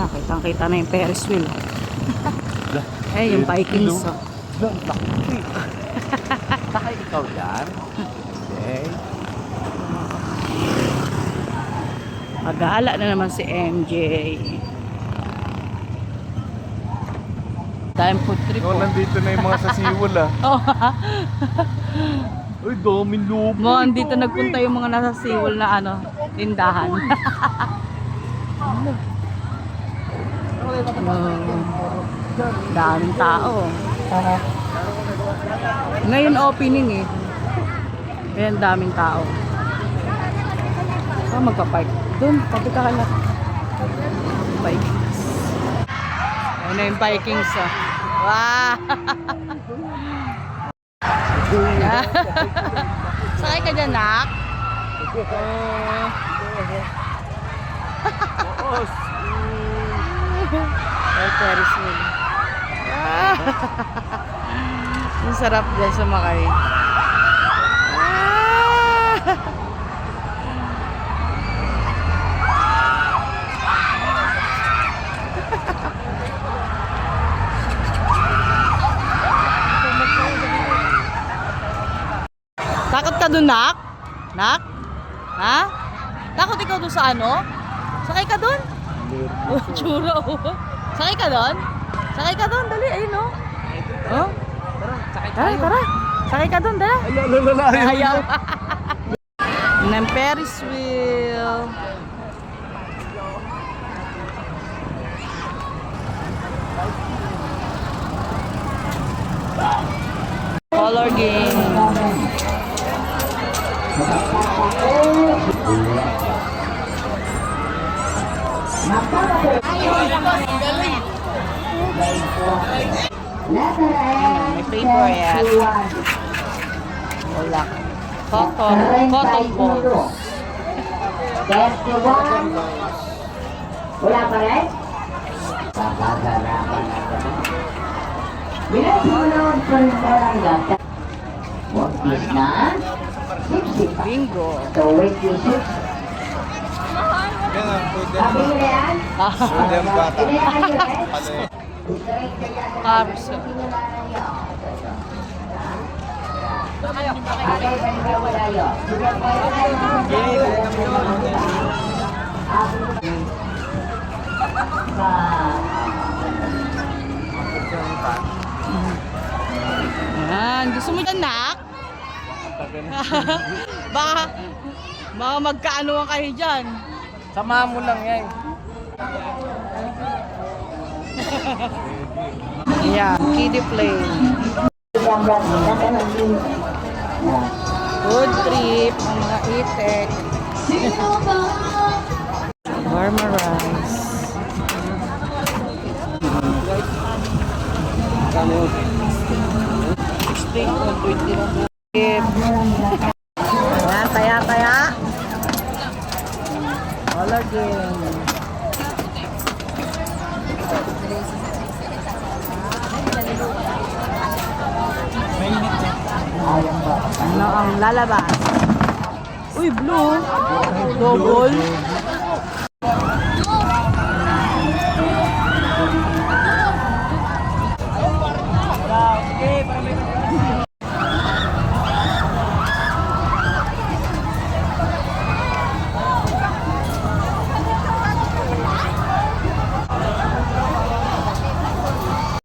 na, kitang-kita na yung Ferris wheel. Eh, yung Vikings. Sakay ikaw dyan? Okay. Mag-aala na naman si MJ. Time food trip. Oh, nandito na yung mga sasiwal ah. Oh, Uy, daming lupo. mo, andito nagpunta yung mga nasa siwal na ano, tindahan. Daming tao. Ngayon opening eh. Kaya daming tao. Ah, magpa-park. Doon, tabi ka kala. Vikings. Ayun na yung Vikings ah. Wow! Sakay ka dyan, nak? Ay, Ferris wheel. Ang sarap dyan sumakay. Takot ka dun, nak? Nak? Ha? Takot ikaw dun sa ano? Sakay ka dun? Oh, tsura, oh. Sakay ka dun? Sakay ka dun, dali, ayun, oh. Oh? Tara, tara. Sakay ka dun, dali. Ayaw. Ng Ferris wheel. Color game. May paper yan. Wala. Cotton balls. 31. Wala pa rin? Papagalaman natin. Binasunod pa rin parang gata. What is na? 65. Bingo. So wait you 6. Sabi mo na yan? Pwede ang bata. Pinayakan nyo rin? Carbs. Okay, pwede wala yun. Sige, Yan. Gusto mo dyan, nak? Baka magkaanuhan kayo dyan. Samahan mo lang yan. Yan. Kiddie play. Food trip. Ang mga itek. Warmer rice. Steak on 20 lang. Ayan, taya. Color game. Ano ang lalabas? Uy, blue. Double.